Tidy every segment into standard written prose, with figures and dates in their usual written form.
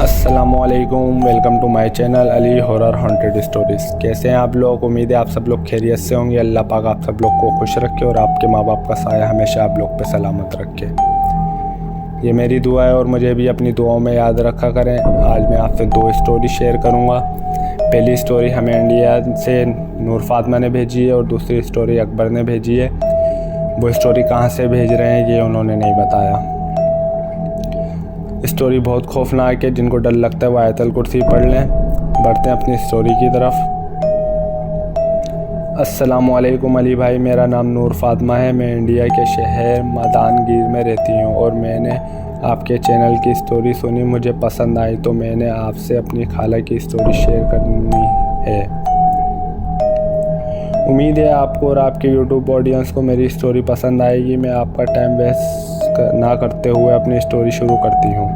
अस्सलामुअलैकुम, welcome to my channel Ali horror haunted stories. कैसे हैं आप लोग? उम्मीद है आप सब लोग खैरियत से होंगे। अल्लाह पाक आप सब लोग को खुश रखे और आपके माँ बाप का साया हमेशा आप लोग पे सलामत रखे। ये मेरी दुआ है और मुझे भी अपनी दुआओं में याद रखा करें। आज मैं आपसे 2 स्टोरी शेयर करूँगा। पहली स्टोरी हमें इंडिया से नूर फातिमा ने भेजी है और दूसरी स्टोरी अकबर ने भेजी है। वो स्टोरी कहाँ से भेज रहे हैं ये उन्होंने नहीं बताया। स्टोरी बहुत खौफनाक है, जिनको डर लगता है वो आयतल कुर्सी पढ़ लें। बढ़ते हैं अपनी स्टोरी की तरफ। अस्सलामुअलैकुम अली भाई, मेरा नाम नूर फातिमा है। मैं इंडिया के शहर मदानगीर में रहती हूँ और मैंने आपके चैनल की स्टोरी सुनी, मुझे पसंद आई तो मैंने आपसे अपनी खाला की स्टोरी शेयर करनी है। उम्मीद है आपको और आपके यूट्यूब ऑडियंस को मेरी स्टोरी पसंद आएगी। मैं आपका टाइम वेस्ट ना करते हुए अपनी स्टोरी शुरू करती हूँ।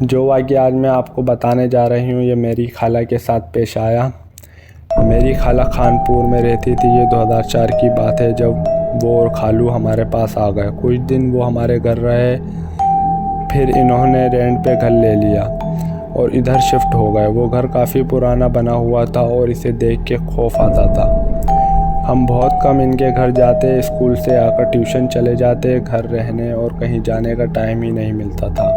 जो वाक़या आज मैं आपको बताने जा रही हूँ ये मेरी खाला के साथ पेश आया। मेरी खाला खानपुर में रहती थी। ये 2004 की बात है जब वो और खालू हमारे पास आ गए। कुछ दिन वो हमारे घर रहे, फिर इन्होंने रेंट पे घर ले लिया और इधर शिफ्ट हो गए। वो घर काफ़ी पुराना बना हुआ था और इसे देख के खौफ आता था। हम बहुत कम इनके घर जाते, स्कूल से आकर ट्यूशन चले जाते। घर रहने और कहीं जाने का टाइम ही नहीं मिलता था।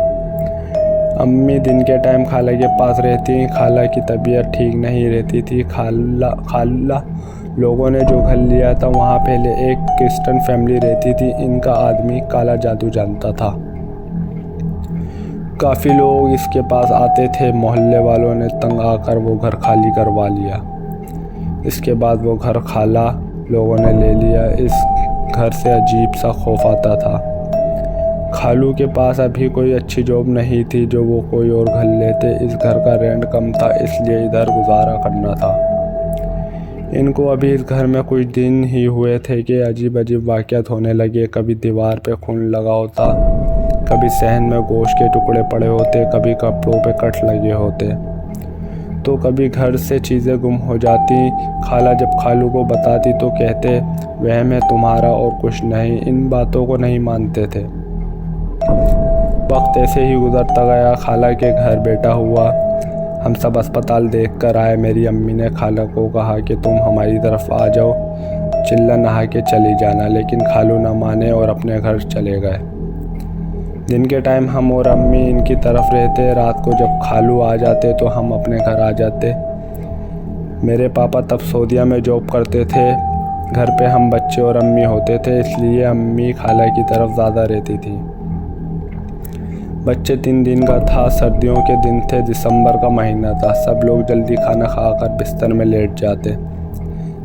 अम्मी दिन के टाइम खाला के पास रहती। खाला की तबीयत ठीक नहीं रहती थी। खाला लोगों ने जो घर लिया था वहाँ पहले एक क्रिश्चियन फैमिली रहती थी। इनका आदमी काला जादू जानता था। काफ़ी लोग इसके पास आते थे। मोहल्ले वालों ने तंग आकर वो घर खाली करवा लिया। इसके बाद वो घर खाला लोगों ने ले लिया। इस घर से अजीब सा खौफ आता था। खालू के पास अभी कोई अच्छी जॉब नहीं थी जो वो कोई और घर लेते। इस घर का रेंट कम था इसलिए इधर गुजारा करना था। इनको अभी इस घर में कुछ दिन ही हुए थे कि अजीब अजीब वाक़यात होने लगे। कभी दीवार पे खून लगा होता, कभी सहन में गोश्त के टुकड़े पड़े होते, कभी कपड़ों पे कट लगे होते, तो कभी घर से चीज़ें गुम हो जाती। खाला जब खालू को बताती तो कहते वहम है तुम्हारा और कुछ नहीं। इन बातों को नहीं मानते थे। वक्त ऐसे ही गुजरता गया। खाला के घर बेटा हुआ। हम सब अस्पताल देख कर आए। मेरी अम्मी ने खाला को कहा कि तुम हमारी तरफ आ जाओ, चिल्ला नहा के चली जाना, लेकिन खालू न माने और अपने घर चले गए। दिन के टाइम हम और अम्मी इनकी तरफ रहते। रात को जब खालू आ जाते तो हम अपने घर आ जाते। मेरे पापा तब सऊदीया में जॉब करते थे। घर पे हम बच्चे और अम्मी होते थे, इसलिए अम्मी खाला की तरफ ज़्यादा रहती थी। बच्चे 3 दिन का था। सर्दियों के दिन थे, दिसंबर का महीना था। सब लोग जल्दी खाना खाकर बिस्तर में लेट जाते।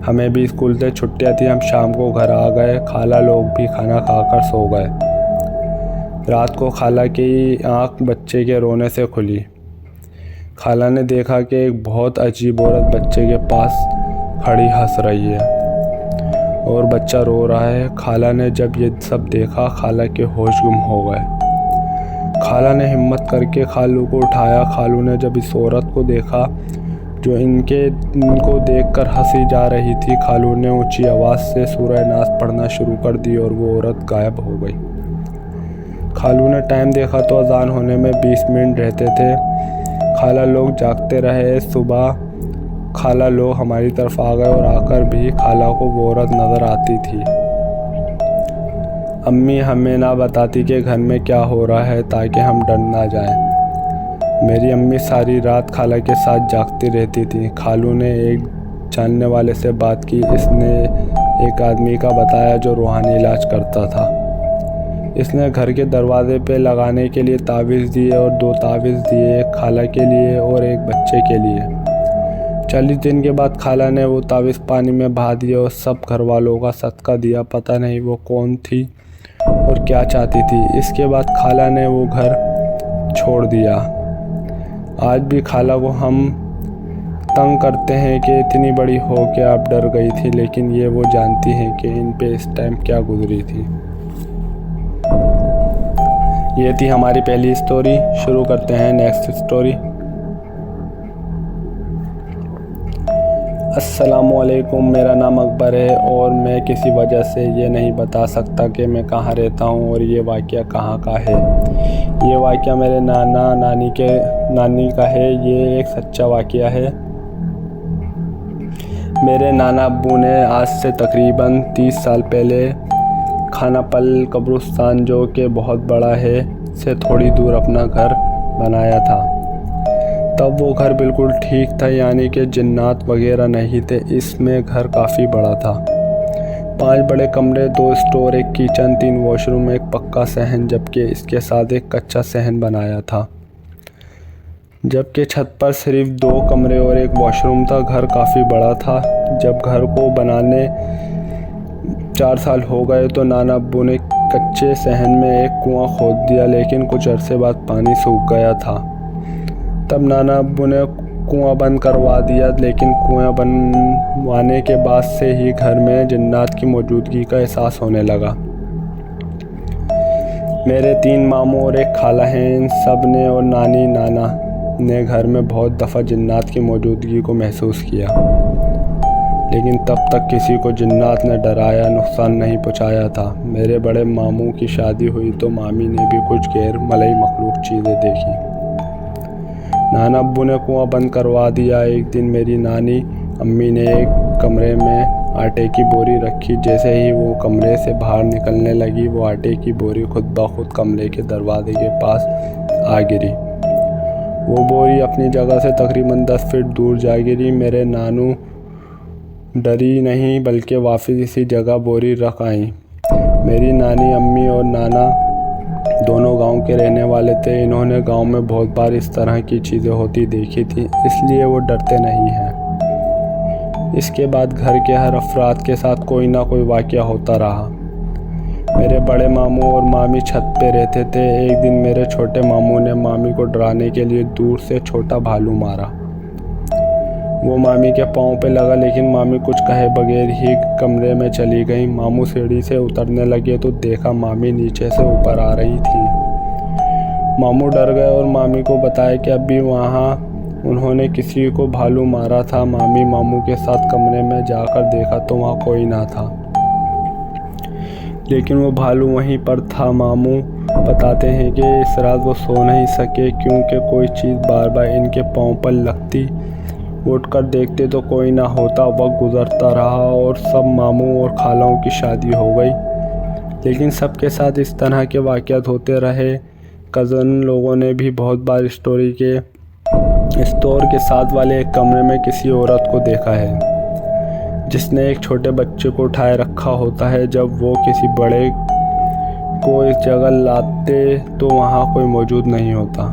हमें भी स्कूल से छुट्टियां थी। हम शाम को घर आ गए। खाला लोग भी खाना खाकर सो गए। रात को खाला की आंख बच्चे के रोने से खुली। खाला ने देखा कि एक बहुत अजीब औरत बच्चे के पास खड़ी हंस रही है और बच्चा रो रहा है। खाला ने जब ये सब देखा खाला के होश गुम हो गए। खाला ने हिम्मत करके खालू को उठाया। खालू ने जब इस औरत को देखा जो इनको देखकर हंसी जा रही थी, खालू ने ऊंची आवाज़ से सूरह नास पढ़ना शुरू कर दी और वो औरत गायब हो गई। खालू ने टाइम देखा तो अजान होने में 20 मिनट रहते थे। खाला लोग जागते रहे। सुबह खाला लोग हमारी तरफ आ गए और आकर भी खाला को वो औरत नज़र आती थी। अम्मी हमें ना बताती कि घर में क्या हो रहा है ताकि हम डर ना जाएं। मेरी अम्मी सारी रात खाला के साथ जागती रहती थी। खालू ने एक जानने वाले से बात की। इसने एक आदमी का बताया जो रूहानी इलाज करता था। इसने घर के दरवाजे पे लगाने के लिए तावीज़ दिए और 2 तावीज़ दिए, एक खाला के लिए और एक बच्चे के लिए। 40 दिन के बाद खाला ने वो तावीज़ पानी में बहा दिया और सब घर वालों का सदका दिया। पता नहीं वो कौन थी और क्या चाहती थी। इसके बाद खाला ने वो घर छोड़ दिया। आज भी खाला को हम तंग करते हैं कि इतनी बड़ी हो के आप डर गई थी, लेकिन ये वो जानती हैं कि इन पे इस टाइम क्या गुजरी थी। ये थी हमारी पहली स्टोरी। शुरू करते हैं नेक्स्ट स्टोरी। अस्सलामुअलैकुम, मेरा नाम अकबर है और मैं किसी वजह से ये नहीं बता सकता कि मैं कहाँ रहता हूँ और ये वाक़या कहाँ का है। ये वाक़या मेरे नानी का है। ये एक सच्चा वाक़या है। मेरे नाना अब्बू ने आज से तकरीबन 30 साल पहले खानापल कब्रिस्तान, जो कि बहुत बड़ा है, से थोड़ी दूर अपना घर बनाया था। तब वो घर बिल्कुल ठीक था, यानी कि जिन्नात वगैरह नहीं थे। इसमें घर काफ़ी बड़ा था। 5 बड़े कमरे, 2 स्टोर, एक किचन, 3 वॉशरूम, एक पक्का सहन, जबकि इसके साथ एक कच्चा सहन बनाया था। जबकि छत पर सिर्फ 2 कमरे और एक वॉशरूम था। घर काफ़ी बड़ा था। जब घर को बनाने 4 साल हो गए तो नाना अब्बू ने कच्चे सहन में एक कुआं खोद दिया, लेकिन कुछ अरसे बाद पानी सूख गया था। तब नाना अब्बू ने कुआं बंद करवा दिया, लेकिन कुआं बनवाने के बाद से ही घर में जिन्नात की मौजूदगी का एहसास होने लगा। मेरे 3 मामू और एक खाला हैं। इन सब ने और नानी नाना ने घर में बहुत दफ़ा जिन्नात की मौजूदगी को महसूस किया, लेकिन तब तक किसी को जिन्नात ने डराया, नुकसान नहीं पहुंचाया था। मेरे बड़े मामू की शादी हुई तो मामी ने भी कुछ गैर मलई मखलूक चीज़ें देखी। नाना अब्बू ने कुआं बंद करवा दिया। एक दिन मेरी नानी अम्मी ने एक कमरे में आटे की बोरी रखी। जैसे ही वो कमरे से बाहर निकलने लगी, वो आटे की बोरी खुद ब खुद कमरे के दरवाजे के पास आ गिरी। वो बोरी अपनी जगह से तकरीबन 10 फीट दूर जा गिरी। मेरे नानू डरी नहीं, बल्कि वापस इसी जगह बोरी रख आई। मेरी नानी अम्मी और नाना दोनों गांव के रहने वाले थे। इन्होंने गांव में बहुत बार इस तरह की चीज़ें होती देखी थी, इसलिए वो डरते नहीं हैं। इसके बाद घर के हर अफराद के साथ कोई ना कोई वाक़या होता रहा। मेरे बड़े मामू और मामी छत पे रहते थे। एक दिन मेरे छोटे मामू ने मामी को डराने के लिए दूर से छोटा भालू मारा। वो मामी के पाँव पे लगा, लेकिन मामी कुछ कहे बगैर ही कमरे में चली गई। मामू सीढ़ी से उतरने लगे तो देखा मामी नीचे से ऊपर आ रही थी। मामू डर गए और मामी को बताया कि अभी वहाँ उन्होंने किसी को भालू मारा था। मामी मामू के साथ कमरे में जाकर देखा तो वहाँ कोई ना था, लेकिन वो भालू वहीं पर था। मामू बताते हैं कि इस रात वो सो नहीं सके, क्योंकि कोई चीज़ बार बार इनके पाँव पर लगती। उठकर देखते तो कोई ना होता। वक्त गुजरता रहा और सब मामू और खालाओं की शादी हो गई, लेकिन सबके साथ इस तरह के वाक़यात होते रहे। कज़न लोगों ने भी बहुत बार स्टोर के साथ वाले एक कमरे में किसी औरत को देखा है, जिसने एक छोटे बच्चे को उठाए रखा होता है। जब वो किसी बड़े को इस जगह लाते तो वहाँ कोई मौजूद नहीं होता,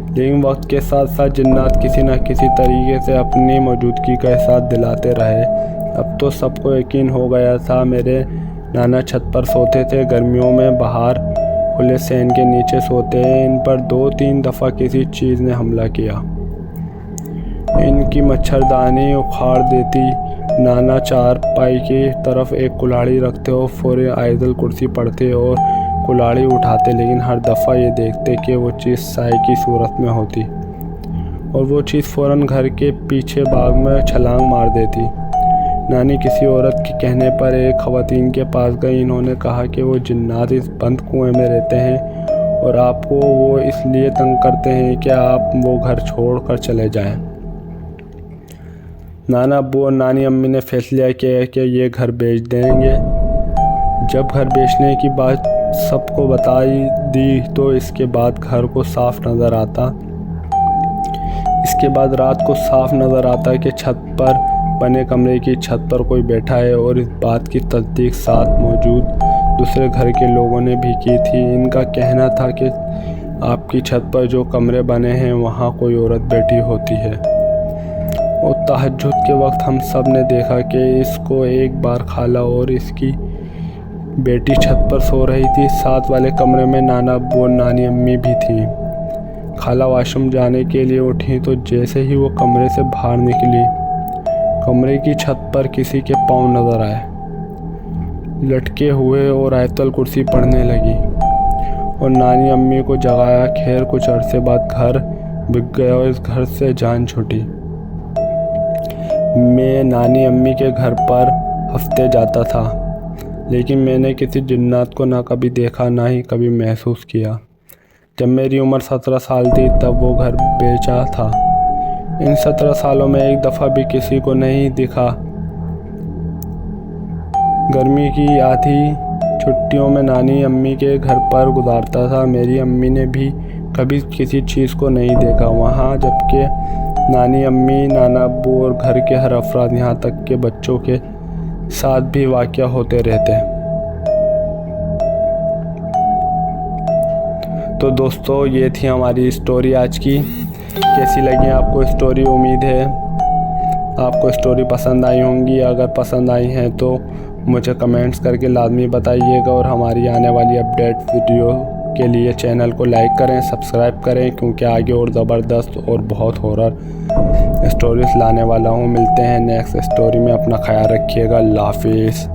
लेकिन वक्त के साथ साथ जिन्नात किसी न किसी तरीके से अपनी मौजूदगी का एहसास दिलाते रहे। अब तो सबको यकीन हो गया था। मेरे नाना छत पर सोते थे, गर्मियों में बाहर खुले सहन के नीचे सोते हैं। इन पर 2-3 दफ़ा किसी चीज़ ने हमला किया। इनकी मच्छरदानी उखाड़ देती। नाना चारपाई की तरफ एक कुल्हाड़ी रखते और फ़ौरन आयतल कुर्सी पढ़ते और कुल्हाड़ी उठाते, लेकिन हर दफ़ा ये देखते कि वो चीज़ साए की सूरत में होती और वो चीज़ फ़ौरन घर के पीछे बाग में छलांग मार देती। नानी किसी औरत के कहने पर एक ख़वातीन के पास गई। इन्होंने कहा कि वो जिन्नात इस बंद कुएं में रहते हैं और आपको वो इसलिए तंग करते हैं कि आप वो घर छोड़ कर चले जाएं। नाना अब्बू और नानी अम्मी ने फैसला किया कि ये घर बेच देंगे। जब घर बेचने की बात सबको बताई दी तो इसके बाद घर को साफ नज़र आता। इसके बाद रात को साफ नज़र आता कि छत पर बने कमरे की छत पर कोई बैठा है, और इस बात की तस्दीक साथ मौजूद दूसरे घर के लोगों ने भी की थी। इनका कहना था कि आपकी छत पर जो कमरे बने हैं वहाँ कोई औरत बैठी होती है। और तहज्जुद के वक्त हम सब ने देखा कि इसको एक बार खाला और इसकी बेटी छत पर सो रही थी। साथ वाले कमरे में नाना अब्बू और नानी अम्मी भी थी। खाला वॉशरूम जाने के लिए उठी तो जैसे ही वो कमरे से बाहर निकली, कमरे की छत पर किसी के पाँव नज़र आए लटके हुए और आयतल कुर्सी पढ़ने लगी और नानी अम्मी को जगाया। खैर कुछ अरसे बाद घर बिक गया और इस घर से जान छूटी। मैं नानी अम्मी के घर पर हफ्ते जाता था, लेकिन मैंने किसी जिन्नात को ना कभी देखा ना ही कभी महसूस किया। जब मेरी उम्र 17 साल थी तब वो घर बेचा था। इन 17 सालों में एक दफ़ा भी किसी को नहीं दिखा। गर्मी की आधी छुट्टियों में नानी अम्मी के घर पर गुजारता था। मेरी अम्मी ने भी कभी किसी चीज़ को नहीं देखा वहाँ, जबकि नानी अम्मी, नाना अब्बू और घर के हर अफराद, यहाँ तक के बच्चों के साथ भी वाक़या होते रहते। तो दोस्तों, ये थी हमारी स्टोरी आज की। कैसी लगी आपको स्टोरी? उम्मीद है आपको स्टोरी पसंद आई होंगी। अगर पसंद आई हैं तो मुझे कमेंट्स करके लाजमी बताइएगा, और हमारी आने वाली अपडेट वीडियो के लिए चैनल को लाइक करें, सब्सक्राइब करें, क्योंकि आगे और ज़बरदस्त और बहुत हॉरर स्टोरीज़ लाने वाला हूँ। मिलते हैं नेक्स्ट स्टोरी में। अपना ख्याल रखिएगा। अल्लाह हाफिज़।